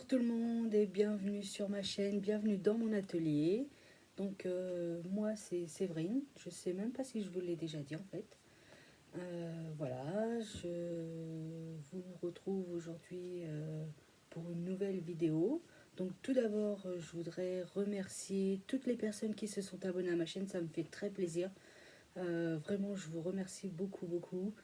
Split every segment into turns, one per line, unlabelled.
tout le monde et bienvenue sur ma chaîne, bienvenue dans mon atelier. Donc moi c'est Séverine, je sais même pas si je vous l'ai déjà dit en fait. Voilà, je vous retrouve aujourd'hui pour une nouvelle vidéo. Donc tout d'abord je voudrais remercier toutes les personnes qui se sont abonnées à ma chaîne, ça me fait très plaisir. Vraiment je vous remercie beaucoup.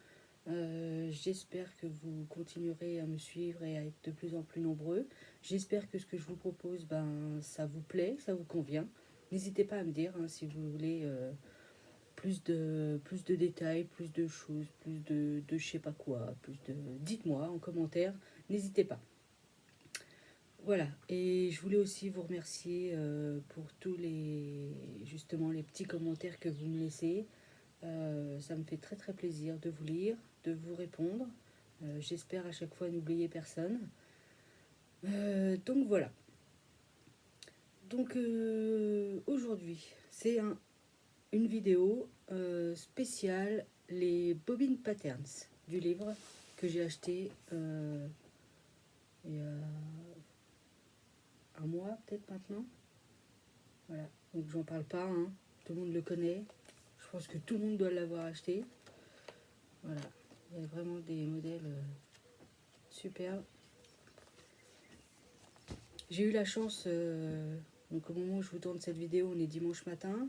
J'espère que vous continuerez à me suivre et à être de plus en plus nombreux. J'espère que ce que je vous propose, ça vous plaît, ça vous convient. N'hésitez pas à me dire hein, si vous voulez plus de détails, plus de choses, plus de je sais pas quoi, plus de... Dites-moi en commentaire, n'hésitez pas. Voilà, et je voulais aussi vous remercier pour tous justement les petits commentaires que vous me laissez. Ça me fait très plaisir de vous lire, de vous répondre. J'espère à chaque fois n'oublier personne. Donc voilà. Donc aujourd'hui, c'est une vidéo spéciale les bobines patterns du livre que j'ai acheté il y a un mois peut-être maintenant. Voilà, donc j'en parle pas, hein. Tout le monde le connaît. Je pense que tout le monde doit l'avoir acheté. Voilà, il y a vraiment des modèles superbes. J'ai eu la chance, donc au moment où je vous tourne cette vidéo, on est dimanche matin.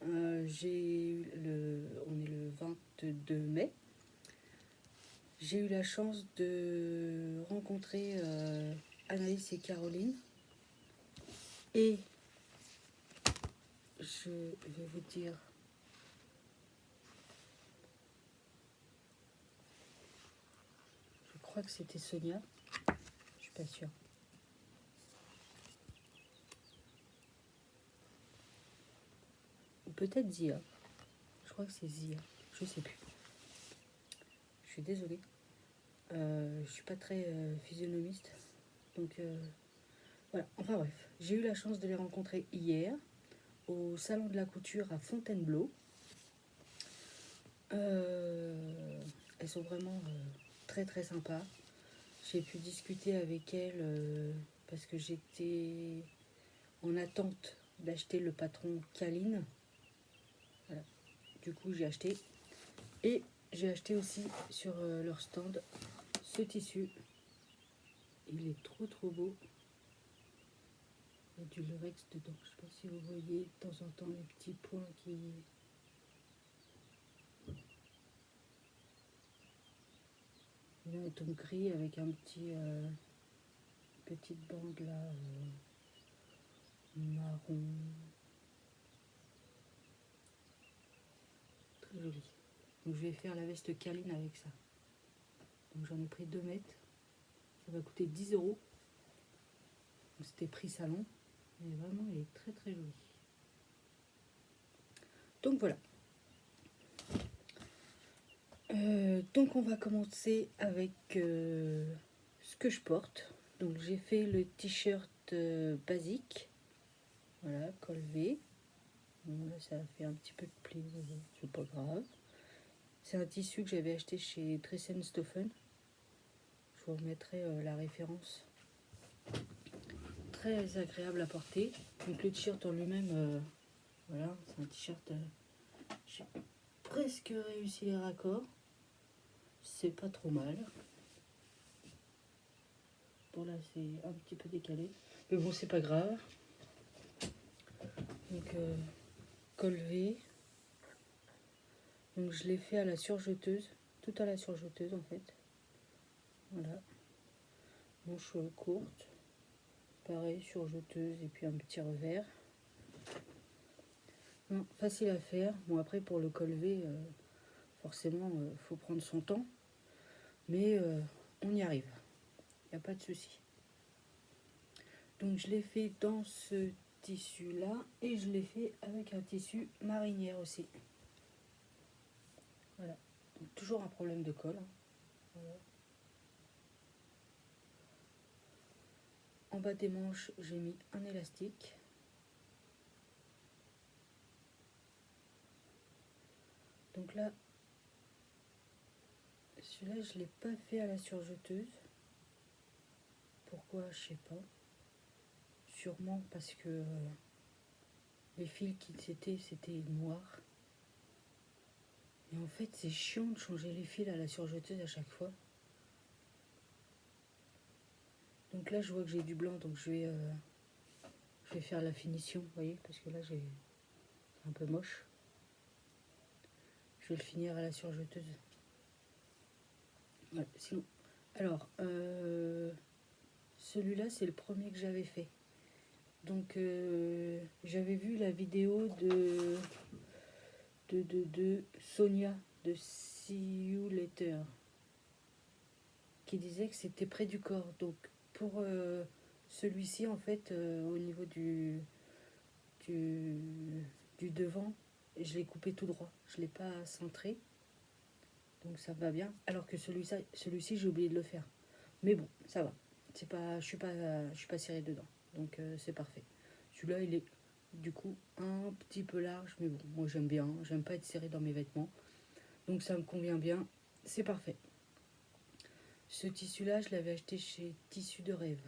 On est le 22 mai. J'ai eu la chance de rencontrer Anaïs et Caroline. Et je vais vous dire... Je crois que c'était Sonia. Je suis pas sûre. Ou peut-être Zia. Je crois que c'est Zia. Je sais plus. Je suis désolée. Je suis pas très physionomiste. Donc voilà. Enfin bref. J'ai eu la chance de les rencontrer hier au salon de la couture à Fontainebleau. Elles sont vraiment très sympas. J'ai pu discuter avec elles parce que j'étais en attente d'acheter le patron Kaline. Voilà. Du coup j'ai acheté. Et j'ai acheté aussi sur leur stand ce tissu. Il est trop beau. Il y a du lurex dedans. Je ne sais pas si vous voyez de temps en temps les petits points qui... Il est tout gris avec un petit petite bande là marron. Très joli. Donc je vais faire la veste Kaline avec ça. Donc j'en ai pris 2 mètres. Ça va coûter 10 €. C'était prix salon. Mais vraiment il est très joli. Donc voilà. Donc on va commencer avec ce que je porte. Donc j'ai fait le t-shirt basique. Voilà, col V. Bon, là ça a fait un petit peu de pli, c'est pas grave. C'est un tissu que j'avais acheté chez Dressenstoffen. Je vous remettrai la référence. Très agréable à porter. Donc le t-shirt en lui-même, voilà, c'est un t-shirt. J'ai presque réussi les raccords. C'est pas trop mal. Bon là c'est un petit peu décalé. Mais bon c'est pas grave. Donc col V. Donc je l'ai fait à la surjeteuse. Tout à la surjeteuse en fait. Voilà. Manche courte. Pareil, surjeteuse et puis un petit revers. Non, facile à faire. Bon après pour le col V, forcément faut prendre son temps. Mais on y arrive. Il n'y a pas de souci. Donc je l'ai fait dans ce tissu là et je l'ai fait avec un tissu marinière aussi. Voilà. Donc, toujours un problème de col. Voilà. En bas des manches, j'ai mis un élastique. Donc là, celui-là, je ne l'ai pas fait à la surjeteuse. Pourquoi, je sais pas. Sûrement parce que les fils qui c'était noir. Et en fait, c'est chiant de changer les fils à la surjeteuse à chaque fois. Donc là, je vois que j'ai du blanc, donc je vais faire la finition, vous voyez, parce que là, c'est un peu moche. Je vais le finir à la surjeteuse. Voilà, sinon, alors, celui-là, c'est le premier que j'avais fait. Donc, j'avais vu la vidéo de Sonia, de See You Later, qui disait que c'était près du corps. Donc, pour celui-ci, en fait, au niveau du, du devant, je l'ai coupé tout droit. Je ne l'ai pas centré. Donc ça va bien. Alors que celui-ci, j'ai oublié de le faire. Mais bon, ça va. C'est pas, je suis pas serrée dedans. Donc c'est parfait. Celui-là, il est du coup un petit peu large. Mais bon, moi j'aime bien. J'aime pas être serrée dans mes vêtements. Donc ça me convient bien. C'est parfait. Ce tissu-là, je l'avais acheté chez Tissu de Rêve.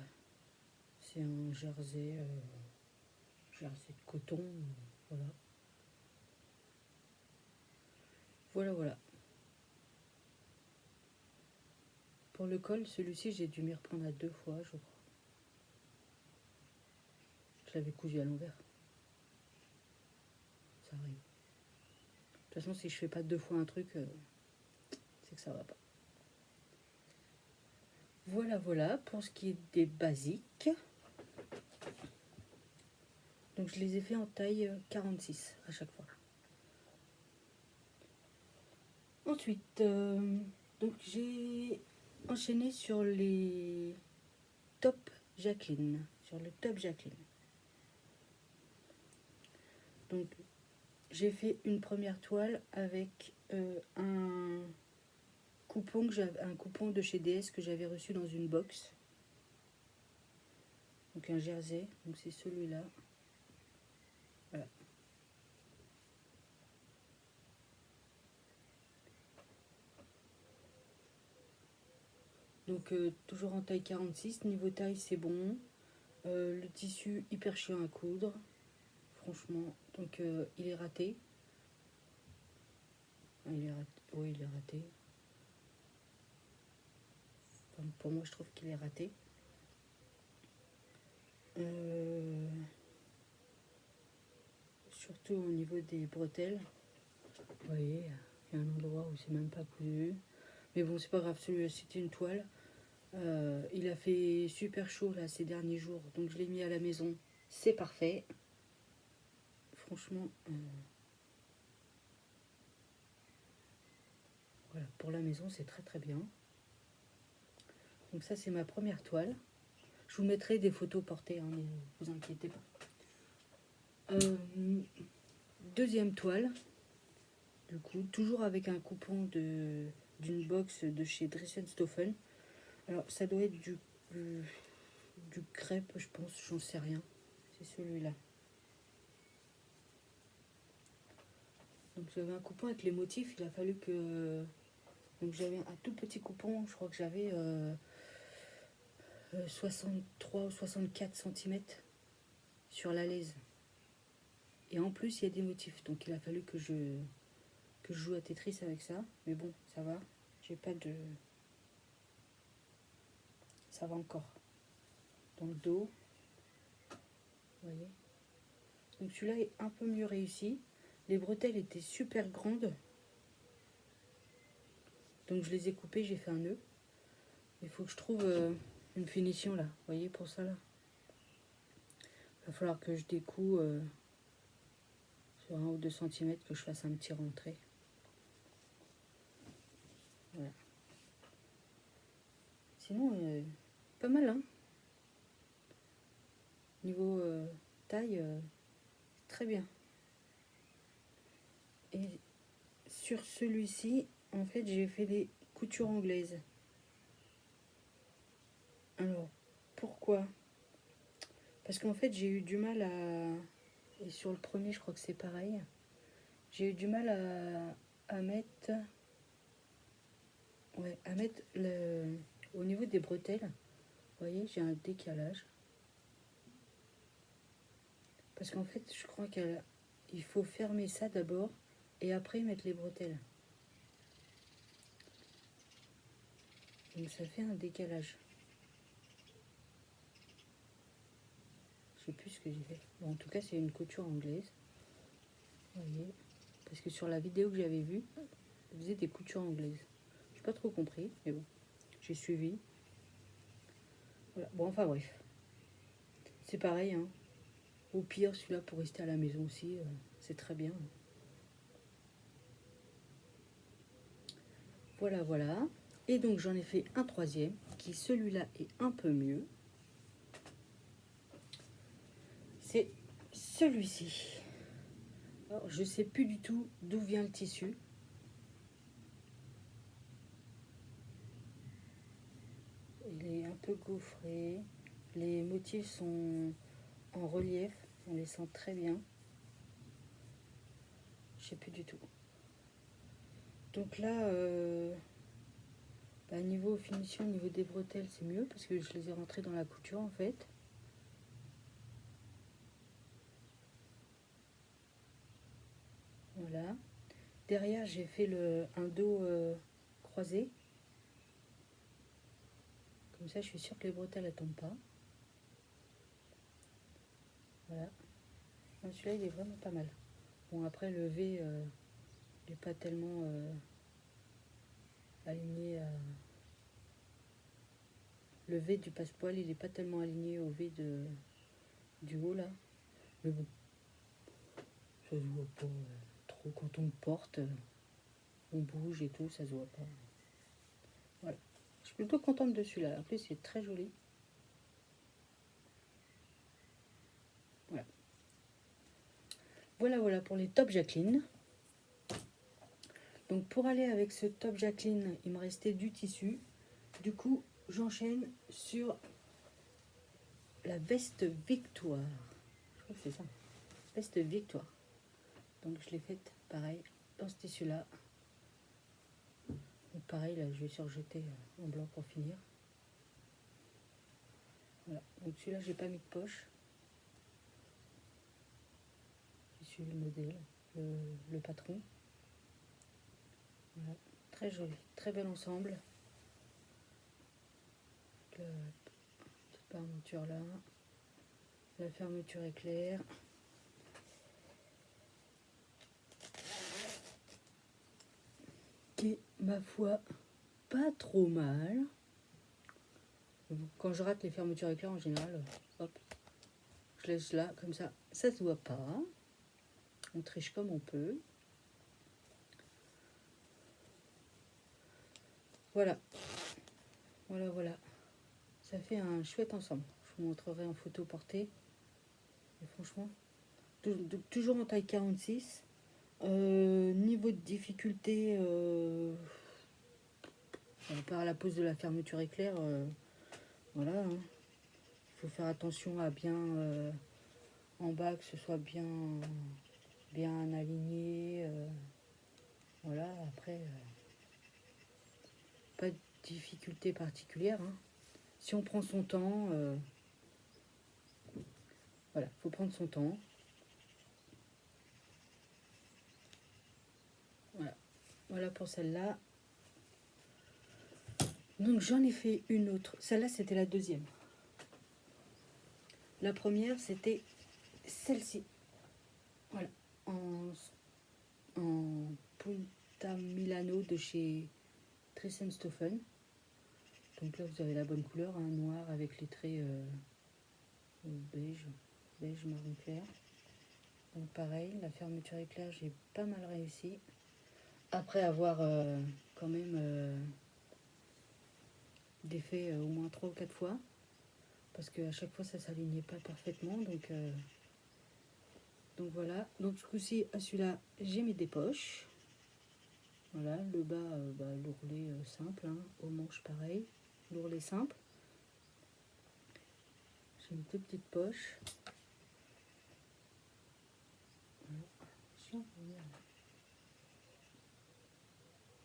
C'est un jersey de coton. Voilà. Voilà. Pour le col, celui-ci, j'ai dû m'y reprendre à 2 fois, je crois. Je l'avais cousu à l'envers. Ça arrive. De toute façon, si je fais pas 2 fois un truc, c'est que ça va pas. Voilà pour ce qui est des basiques. Donc je les ai fait en taille 46 à chaque fois. Ensuite, donc j'ai enchaîné sur les top Jacqueline. Sur le top Jacqueline. Donc j'ai fait une première toile avec un coupon de chez DS que j'avais reçu dans une box. Donc un jersey, donc c'est celui-là. Voilà. Donc toujours en taille 46, niveau taille c'est bon. Le tissu hyper chiant à coudre, franchement. Donc il est raté. Il est raté. Oui, il est raté. Enfin, pour moi, je trouve qu'il est raté. Surtout au niveau des bretelles. Vous voyez, il y a un endroit où c'est même pas cousu. Mais bon, c'est pas grave, c'était une toile. Il a fait super chaud là ces derniers jours, donc je l'ai mis à la maison. C'est parfait. Franchement, voilà, pour la maison, c'est très très bien. Donc ça, c'est ma première toile. Je vous mettrai des photos portées, hein, ne vous inquiétez pas. Deuxième toile, du coup, toujours avec un coupon d'une box de chez Dressenstoffen. Alors, ça doit être du crêpe, je pense, j'en sais rien. C'est celui-là. Donc, j'avais un coupon avec les motifs, il a fallu que... Donc, j'avais un tout petit coupon, je crois que j'avais 63 ou 64 cm sur la laise. Et en plus, il y a des motifs. Donc, il a fallu que je joue à Tetris avec ça. Mais bon, ça va. J'ai pas de... Ça va encore. Dans le dos. Vous voyez. Donc, celui-là est un peu mieux réussi. Les bretelles étaient super grandes. Donc, je les ai coupées. J'ai fait un nœud. Il faut que je trouve une finition là. Vous voyez, pour ça là. Il va falloir que je découpe sur 1 ou 2 cm, que je fasse un petit rentré. Voilà. Sinon, pas mal, hein. Niveau taille, très bien. Et sur celui-ci, en fait, j'ai fait des coutures anglaises. Alors, pourquoi? Parce qu'en fait, j'ai eu du mal à... Et sur le premier, je crois que c'est pareil. J'ai eu du mal à mettre... Ouais, à mettre au niveau des bretelles. Vous voyez, j'ai un décalage. Parce qu'en fait, je crois qu'il faut fermer ça d'abord et après mettre les bretelles. Donc ça fait un décalage. Je sais plus ce que j'ai fait. Bon, en tout cas, c'est une couture anglaise. Vous voyez, parce que sur la vidéo que j'avais vue, elle faisait des coutures anglaises. Je n'ai pas trop compris, mais bon, j'ai suivi. Voilà. Bon, enfin bref. C'est pareil, hein. Au pire, celui-là pour rester à la maison aussi, c'est très bien. Voilà, voilà. Et donc j'en ai fait un troisième, qui celui-là est un peu mieux. C'est celui-ci. Alors, je sais plus du tout d'où vient le tissu. Il est un peu gaufré. Les motifs sont en relief. On les sent très bien. Je sais plus du tout. Donc là, niveau finition, niveau des bretelles, c'est mieux parce que je les ai rentrées dans la couture en fait. Voilà. Derrière, j'ai fait un dos croisé. Comme ça, je suis sûre que les bretelles ne tombent pas. Voilà. Celui-là, il est vraiment pas mal. Bon, après, le V n'est pas tellement aligné à... Le V du passepoil, il n'est pas tellement aligné au V du haut, là. Mais bon, ça se voit pas trop. Quand on le porte, on bouge et tout, ça se voit pas. Voilà. Je suis plutôt contente de celui-là. En plus, c'est très joli. Voilà. Voilà, voilà pour les tops Jacqueline. Donc pour aller avec ce top Jacqueline, il me restait du tissu. Du coup, j'enchaîne sur la veste Victoire. Je crois que c'est ça. Veste Victoire. Donc je l'ai faite pareil dans ce tissu-là. Donc pareil, là, je vais surjeter en blanc pour finir. Voilà. Donc celui-là, j'ai pas mis de poche. J'ai suivi le modèle, le patron. Voilà. Très joli, très bel ensemble. La petite fermeture là. La fermeture éclair. Qui est, ma foi, pas trop mal. Quand je rate les fermetures éclair, en général, hop, je laisse là, comme ça, ça se voit pas. On triche comme on peut. Voilà. Voilà, voilà. Ça fait un chouette ensemble. Je vous montrerai en photo portée. Et franchement, toujours en taille 46. Niveau de difficulté, par la pose de la fermeture éclair, voilà. Hein. Il faut faire attention à bien en bas que ce soit bien aligné. Voilà, après, pas de difficulté particulière. Hein. Si on prend son temps, voilà, faut prendre son temps. Voilà, voilà pour celle-là. Donc j'en ai fait une autre. Celle-là, c'était la deuxième. La première, c'était celle-ci. Voilà, en Punta Milano de chez Thyssen-Stoffen. Donc là, vous avez la bonne couleur, hein, noir avec les traits beige marron clair. Donc pareil, la fermeture éclair, j'ai pas mal réussi. Après avoir quand même défait au moins 3 ou 4 fois. Parce qu'à chaque fois, ça s'alignait pas parfaitement. Donc voilà. Donc ce coup-ci, à celui-là, j'ai mis des poches. Voilà, le bas, l'ourlet simple. Hein, aux manches, pareil. L'ourlet simple. J'ai mis 2 petites poches.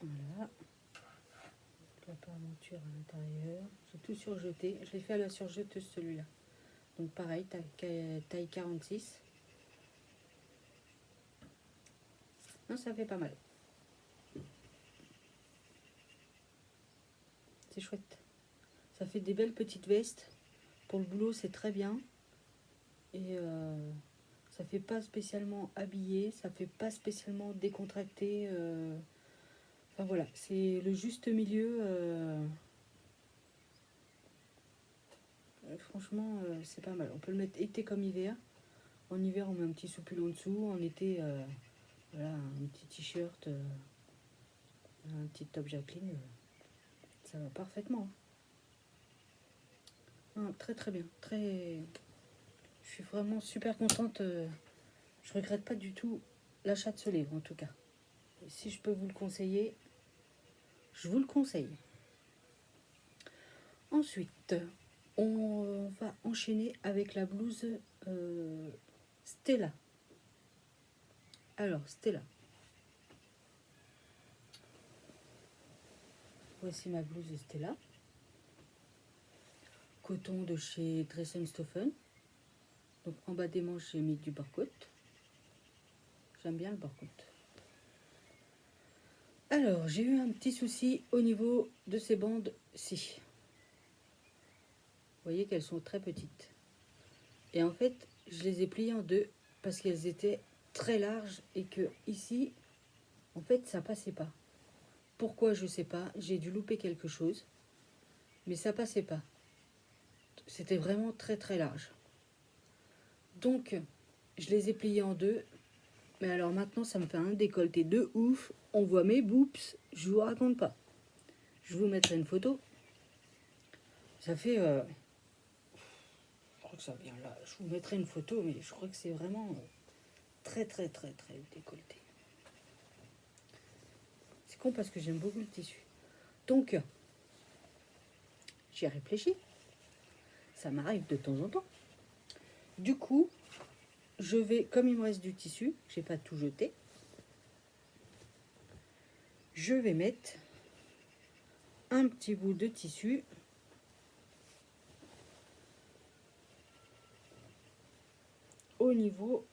Voilà. la parmenture à l'intérieur. J'ai tout surjeté. Je l'ai fait à la surjeteuse celui-là. Donc pareil, taille 46. Non, ça fait pas mal. C'est chouette. Ça fait des belles petites vestes. Pour le boulot, c'est très bien. Et ça fait pas spécialement habillé. Ça fait pas spécialement décontracté. Enfin voilà, c'est le juste milieu. Franchement, c'est pas mal. On peut le mettre été comme hiver. En hiver, on met un petit soupul en dessous. En été, voilà, un petit t-shirt, un petit top Jacqueline. Ça va parfaitement. Ah, très très bien. Très... Je suis vraiment super contente. Je regrette pas du tout l'achat de ce livre, en tout cas. Et si je peux vous le conseiller, je vous le conseille. Ensuite, on va enchaîner avec la blouse Stella. Alors, Stella. Voici ma blouse Stella. Coton de chez Dressenstoffen. Donc en bas des manches, j'ai mis du barcoat. J'aime bien le barcoat. Alors, j'ai eu un petit souci au niveau de ces bandes-ci. Vous voyez qu'elles sont très petites. Et en fait, je les ai pliées en deux parce qu'elles étaient très larges et que ici, en fait, ça passait pas. Pourquoi, je sais pas. J'ai dû louper quelque chose. Mais ça passait pas. C'était vraiment très très large. Donc, je les ai pliées en deux. Mais alors maintenant, ça me fait un décolleté de ouf. On voit mes boobs. Je vous raconte pas. Je vous mettrai une photo. Ça fait... je crois que ça vient là. Je vous mettrai une photo, mais je crois que c'est vraiment très très très très décolleté. C'est con parce que j'aime beaucoup le tissu. Donc, j'y ai réfléchi. Ça m'arrive de temps en temps. Du coup, je vais, comme il me reste du tissu, j'ai pas tout jeté, je vais mettre un petit bout de tissu au niveau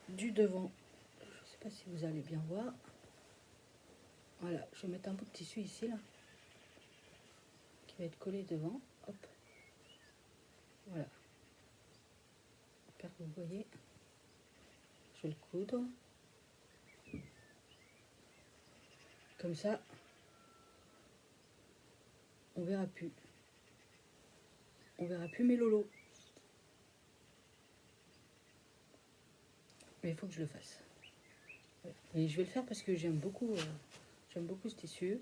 du devant. Je ne sais pas si vous allez bien voir. Voilà, je vais mettre un bout de tissu ici, là, qui va être collé devant. Hop. Voilà. J'espère que vous voyez. Je vais le coudre. Comme ça, on verra plus. On verra plus mes lolos. Mais il faut que je le fasse. Et je vais le faire parce que j'aime beaucoup ce tissu.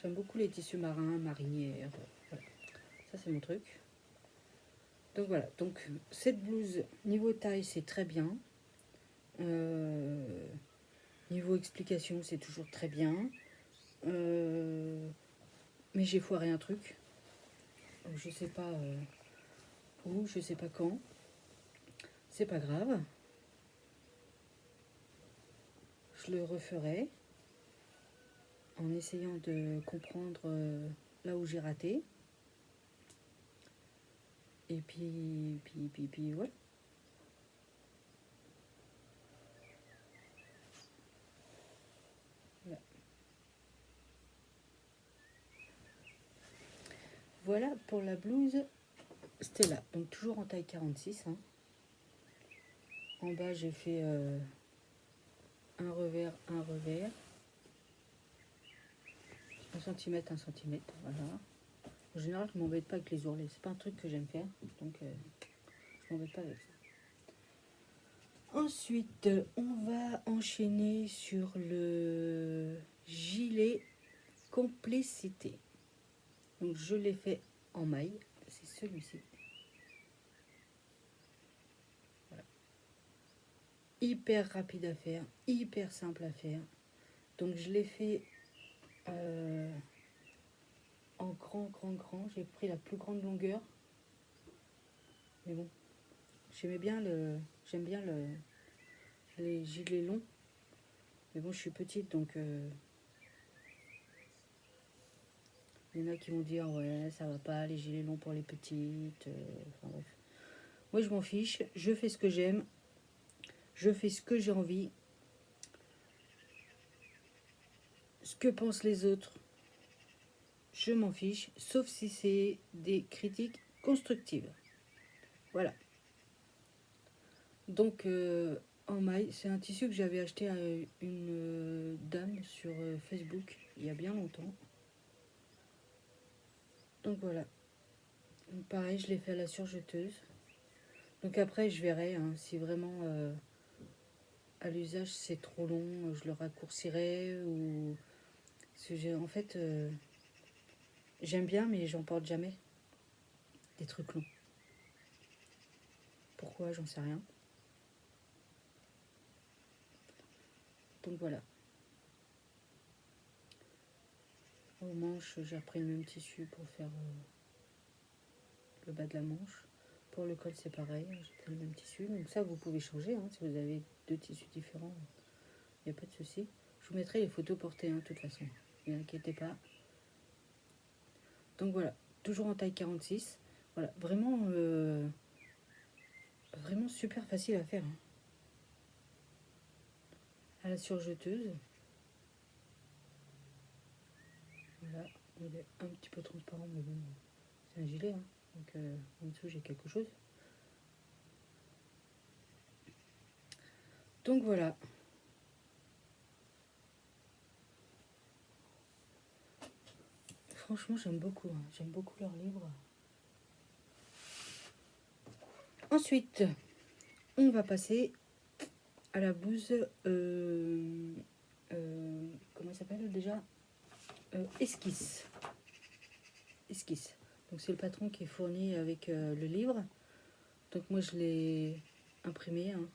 J'aime beaucoup les tissus marins, marinières. Voilà. Ça, c'est mon truc. Donc voilà. Donc cette blouse, niveau taille, c'est très bien. Niveau explication, c'est toujours très bien. Mais j'ai foiré un truc. Je sais pas où, je sais pas quand. C'est pas grave. Je le referai en essayant de comprendre là où j'ai raté. Et puis voilà. Voilà pour la blouse Stella. Donc toujours en taille 46. Hein. En bas, j'ai fait un revers. 1 cm, voilà. En général, je m'embête pas avec les ourlets. C'est pas un truc que j'aime faire. Donc, je m'embête pas avec ça. Ensuite, on va enchaîner sur le gilet complicité. Donc, je l'ai fait en maille. C'est celui-ci. Voilà. Hyper rapide à faire, hyper simple à faire. Donc, je l'ai fait en grand. J'ai pris la plus grande longueur. Mais bon, j'aime bien les gilets longs. Mais bon, je suis petite, donc Il y en a qui vont dire ouais ça va pas, les gilets longs pour les petites. Enfin bref. Moi je m'en fiche, je fais ce que j'aime, je fais ce que j'ai envie. Ce que pensent les autres, je m'en fiche, sauf si c'est des critiques constructives. Voilà. Donc en maille, c'est un tissu que j'avais acheté à une dame sur Facebook il y a bien longtemps. Donc voilà. Donc, pareil, je l'ai fait à la surjeteuse. Donc après, je verrai hein, si vraiment à l'usage c'est trop long, je le raccourcirai ou... Parce que en fait, j'aime bien, mais j'en porte jamais des trucs longs. Pourquoi, j'en sais rien. Donc voilà. Aux manches, j'ai repris le même tissu pour faire le bas de la manche. Pour le col, c'est pareil, j'ai pris le même tissu. Donc ça, vous pouvez changer, hein, si vous avez deux tissus différents, il n'y a pas de souci. Je vous mettrai les photos portées, hein, de toute façon, ne vous inquiétez pas. Donc voilà, toujours en taille 46. Voilà, vraiment, vraiment super facile à faire. Hein. À la surjeteuse. Voilà, il est un petit peu transparent, mais bon, c'est un gilet. Hein. Donc en dessous, j'ai quelque chose. Donc voilà. Franchement, j'aime beaucoup. Hein. J'aime beaucoup leurs livres. Ensuite, on va passer à la blouse. Comment elle s'appelle déjà Esquisse. Esquisse. Donc c'est le patron qui est fourni avec le livre. Donc moi je l'ai imprimé. Hein,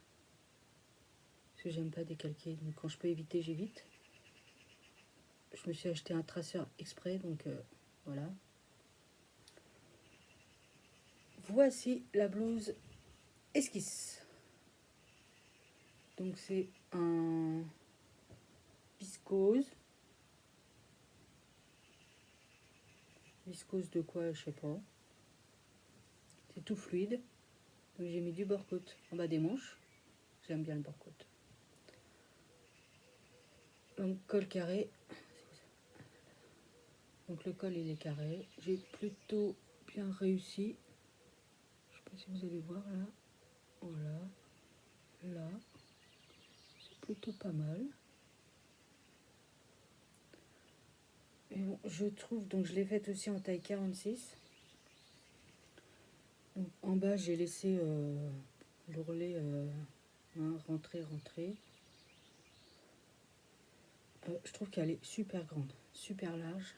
parce que j'aime pas décalquer. Donc quand je peux éviter, j'évite. Je me suis acheté un traceur exprès. Donc voilà. Voici la blouse Esquisse. Donc c'est un viscose. Viscose de quoi, je sais pas. C'est tout fluide. Donc j'ai mis du bord-côte en bas des manches. J'aime bien le bord-côte. Donc col carré. Donc le col il est carré. J'ai plutôt bien réussi. Je sais pas si vous allez voir là. Voilà. Là. C'est plutôt pas mal. Et bon, je trouve, donc je l'ai faite aussi en taille 46. Donc, en bas j'ai laissé l'ourlet hein, rentrer. Je trouve qu'elle est super grande, super large.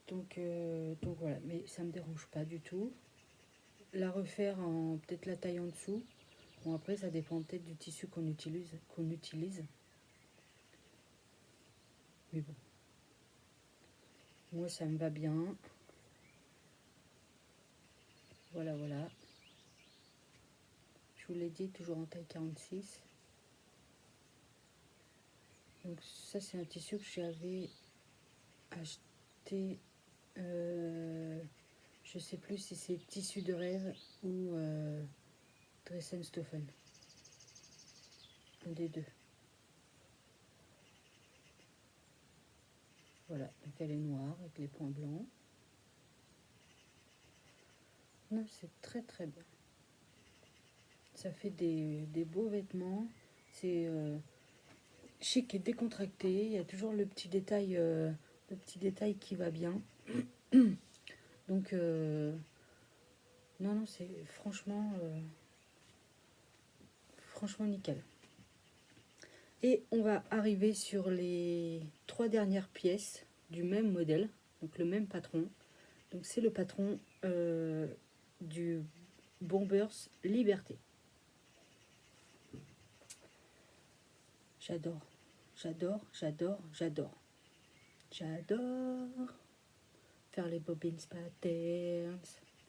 Donc voilà, mais ça me dérange pas du tout. La refaire en peut-être la taille en dessous. Bon après ça dépend peut-être du tissu qu'on utilise. Mais bon. Moi ça me va bien. Voilà, voilà. Je vous l'ai dit, toujours en taille 46. Donc ça c'est un tissu que j'avais acheté. Je sais plus si c'est tissu de rêve ou Dressenstoffen. Un des deux. Voilà, donc elle est noire avec les points blancs. Non, c'est très très bien. Ça fait des beaux vêtements. C'est chic et décontracté. Il y a toujours le petit détail qui va bien. Donc, non, c'est franchement nickel. Et on va arriver sur les 3 dernières pièces du même modèle, donc le même patron. Donc c'est le patron du Bombers Liberté. J'adore. J'adore faire les bobbins patterns.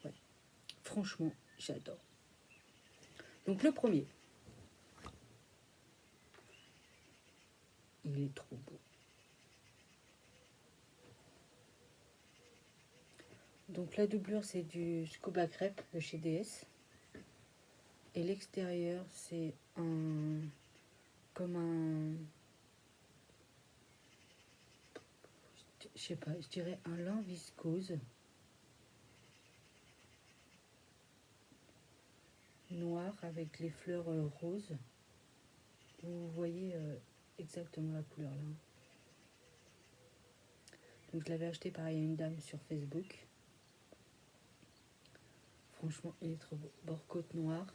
Ouais. Franchement, j'adore. Donc le premier. il est trop beau. Donc la doublure c'est du Scuba Crepe de chez DS. Et l'extérieur c'est comme un, je sais pas, je dirais un lin viscose noir avec les fleurs roses. Vous voyez exactement la couleur là. Donc je l'avais acheté pareil à une dame sur Facebook. Franchement, il est trop beau. Bord côte noir.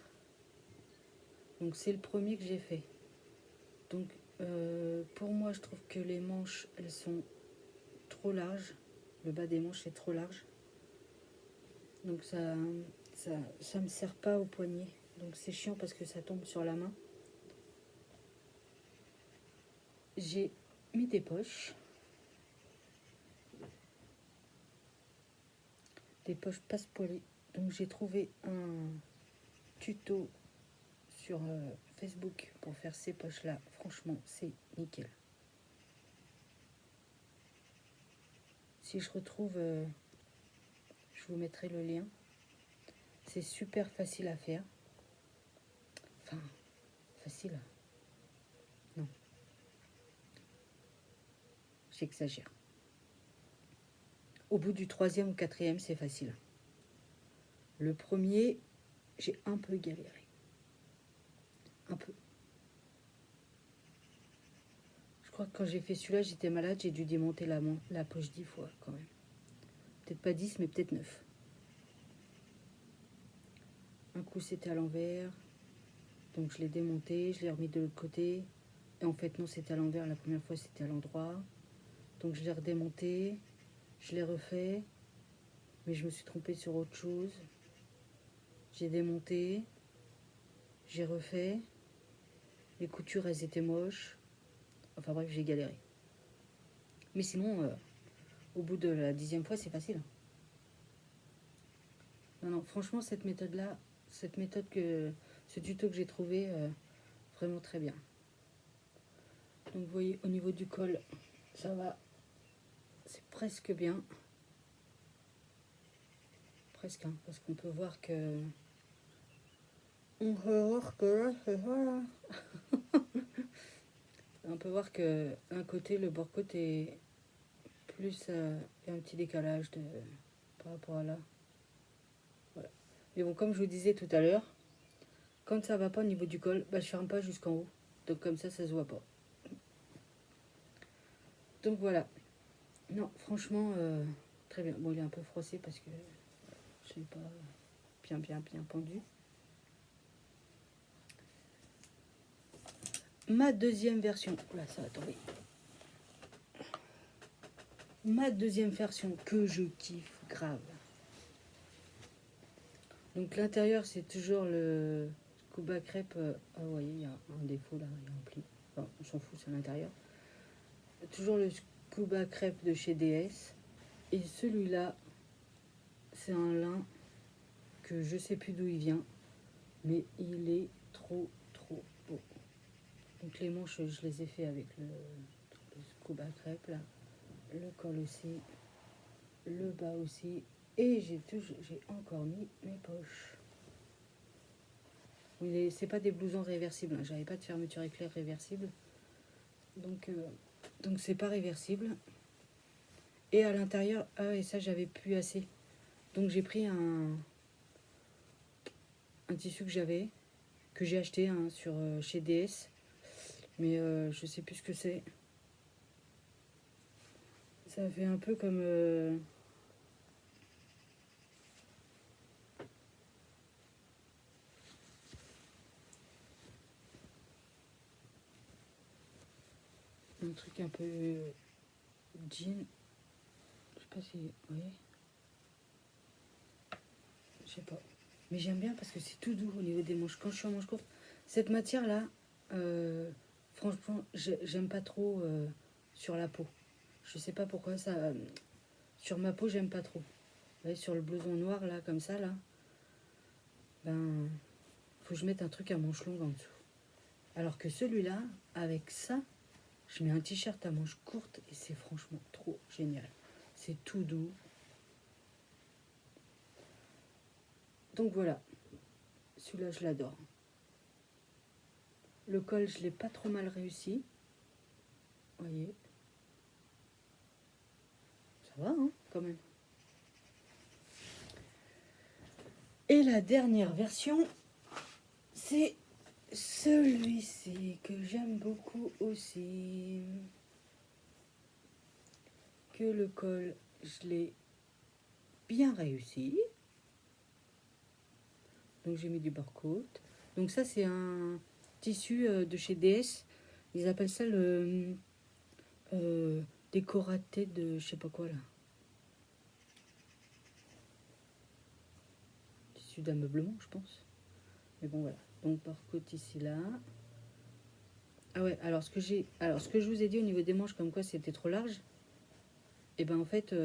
Donc c'est le premier que j'ai fait. Donc pour moi, je trouve que les manches, elles sont trop larges. Le bas des manches est trop large. Donc ça me sert pas au poignet. Donc c'est chiant parce que ça tombe sur la main. J'ai mis des poches. Des poches passe-poilées. Donc j'ai trouvé un tuto sur Facebook pour faire ces poches là. Franchement, c'est nickel. Si je retrouve, je vous mettrai le lien. C'est super facile à faire. Enfin, facile. Non, j'exagère. Au bout du 3e ou 4e, c'est facile. Le premier, j'ai un peu galéré. Un peu. Je crois que quand j'ai fait celui-là, j'étais malade, j'ai dû démonter la poche 10 fois quand même. Peut-être pas 10, mais peut-être 9. Un coup, c'était à l'envers. Donc je l'ai démonté, je l'ai remis de l'autre côté. Et en fait, non, c'était à l'envers. La première fois, c'était à l'endroit. Donc je l'ai redémonté. Je l'ai refait. Mais je me suis trompée sur autre chose. J'ai démonté. J'ai refait. Les coutures, elles étaient moches. Enfin bref, j'ai galéré. Mais sinon, au bout de la 10e fois, c'est facile. Non, non, franchement, cette méthode-là, ce tuto que j'ai trouvé, vraiment très bien. Donc vous voyez, au niveau du col, ça va. C'est presque bien. Presque, hein, parce qu'on peut voir que... On peut voir que là, c'est voilà. On peut voir que un côté, le bord côté est plus... il y a un petit décalage par rapport à là. Voilà. Mais bon, comme je vous disais tout à l'heure, quand ça va pas au niveau du col, bah, je ferme pas jusqu'en haut. Donc comme ça se voit pas. Donc voilà. Non, franchement, très bien. Bon, il est un peu froissé parce que je l'ai pas bien pendu. Ma deuxième version. Oula, ça va tomber. Ma deuxième version que je kiffe grave. Donc l'intérieur, c'est toujours le Scuba Crepe. Ah, vous voyez, il y a un défaut là, il y a un pli. Enfin, on s'en fout, c'est à l'intérieur. Toujours le Scuba Crepe de chez DS. Et celui-là, c'est un lin que je sais plus d'où il vient, mais il est trop beau. Donc les manches, je les ai fait avec le Scuba Crepe là, le col aussi, le bas aussi, et j'ai encore mis mes poches. Oui, c'est pas des blousons réversibles, hein. J'avais pas de fermeture éclair réversible, donc c'est pas réversible. Et à l'intérieur, et ça j'avais plus assez, donc j'ai pris un tissu que j'ai acheté hein, chez DS, mais je sais plus ce que c'est. Ça fait un peu comme un truc un peu jean. Je sais pas si vous voyez. Je sais pas. Mais j'aime bien parce que c'est tout doux au niveau des manches. Quand je suis en manche courte, cette matière-là, franchement, j'aime pas trop sur la peau. Je sais pas pourquoi ça. Sur ma peau, j'aime pas trop. Vous voyez, sur le blouson noir, là, comme ça, là, ben, faut que je mette un truc à manches longues en dessous. Alors que celui-là, avec ça, Je mets un t-shirt à manches courtes et c'est franchement trop génial. C'est tout doux. Donc voilà, celui-là je l'adore. Le col, je l'ai pas trop mal réussi. Vous voyez. Ça va, hein, quand même. Et la dernière version, c'est celui-ci que j'aime beaucoup aussi. Que le col, je l'ai bien réussi. Donc j'ai mis du barcode. Donc ça c'est un tissu de chez DS. Ils appellent ça le décoraté de je sais pas quoi là. Tissu d'ameublement je pense. Mais bon voilà. Donc barcode ici là. Ah ouais, alors ce que je vous ai dit au niveau des manches comme quoi c'était trop large. Et ben en fait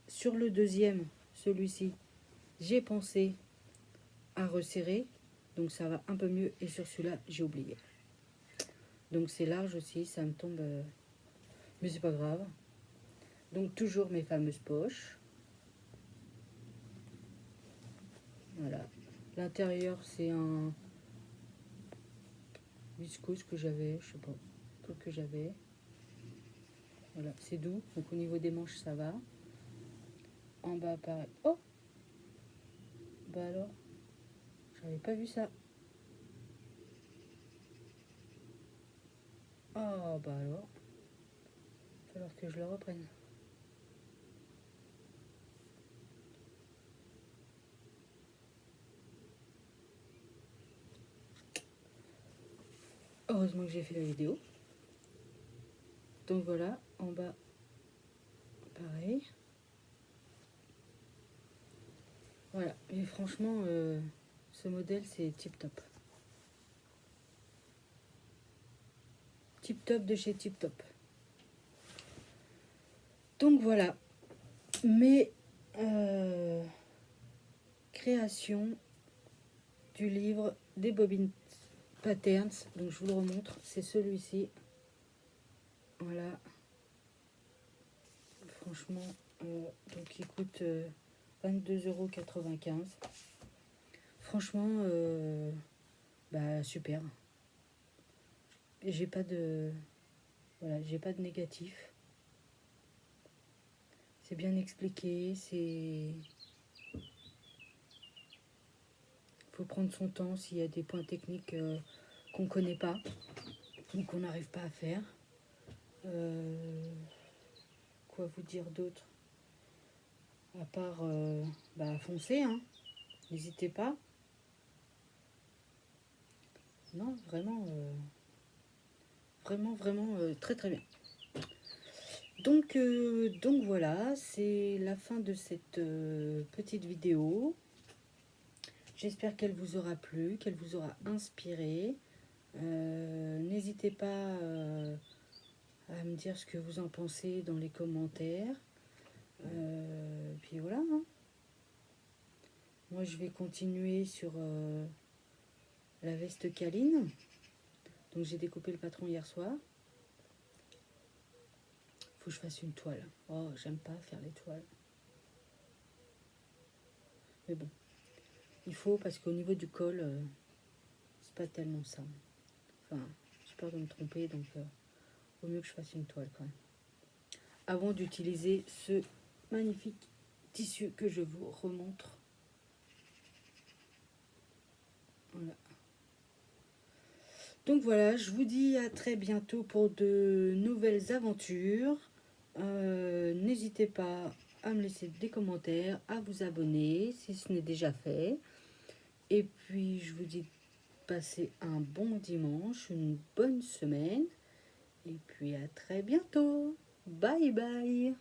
sur le deuxième, celui-ci, j'ai pensé à resserrer. Donc ça va un peu mieux. Et sur celui-là, j'ai oublié. Donc c'est large aussi, ça me tombe. Mais c'est pas grave. Donc toujours mes fameuses poches. Voilà. L'intérieur c'est un viscose que j'avais, je sais pas, truc que j'avais. Voilà, c'est doux. Donc au niveau des manches ça va. En bas pareil. Oh, bah alors, j'avais pas vu ça. Oh bah alors, il va falloir que je le reprenne. Heureusement que j'ai fait la vidéo. Donc voilà, en bas pareil. Voilà, et franchement, ce modèle c'est tip top. Tip top de chez Tip Top. Donc voilà, mes créations du livre des Bobbin Patterns. Donc je vous le remontre, c'est celui-ci. Voilà. Franchement, donc il coûte 22,95 €. Franchement, bah super. J'ai pas de, voilà, j'ai pas de négatif. C'est bien expliqué, c'est, faut prendre son temps s'il y a des points techniques qu'on ne connaît pas ou qu'on n'arrive pas à faire. Quoi vous dire d'autre? À part bah, foncer, hein. N'hésitez pas. Non, vraiment, vraiment très très bien. Donc voilà, c'est la fin de cette petite vidéo. J'espère qu'elle vous aura plu, qu'elle vous aura inspiré. N'hésitez pas à me dire ce que vous en pensez dans les commentaires. Puis voilà. Hein. Moi, je vais continuer sur la veste câline. Donc, j'ai découpé le patron hier soir. Faut que je fasse une toile. Oh, j'aime pas faire les toiles. Mais bon, il faut parce qu'au niveau du col, c'est pas tellement ça. Enfin, j'ai peur de me tromper, donc vaut mieux que je fasse une toile quand même. Avant d'utiliser ce magnifique tissu que je vous remontre. Voilà. Donc voilà, je vous dis à très bientôt pour de nouvelles aventures. N'hésitez pas à me laisser des commentaires, à vous abonner si ce n'est déjà fait. Et puis je vous dis passez un bon dimanche, une bonne semaine. Et puis à très bientôt. Bye bye.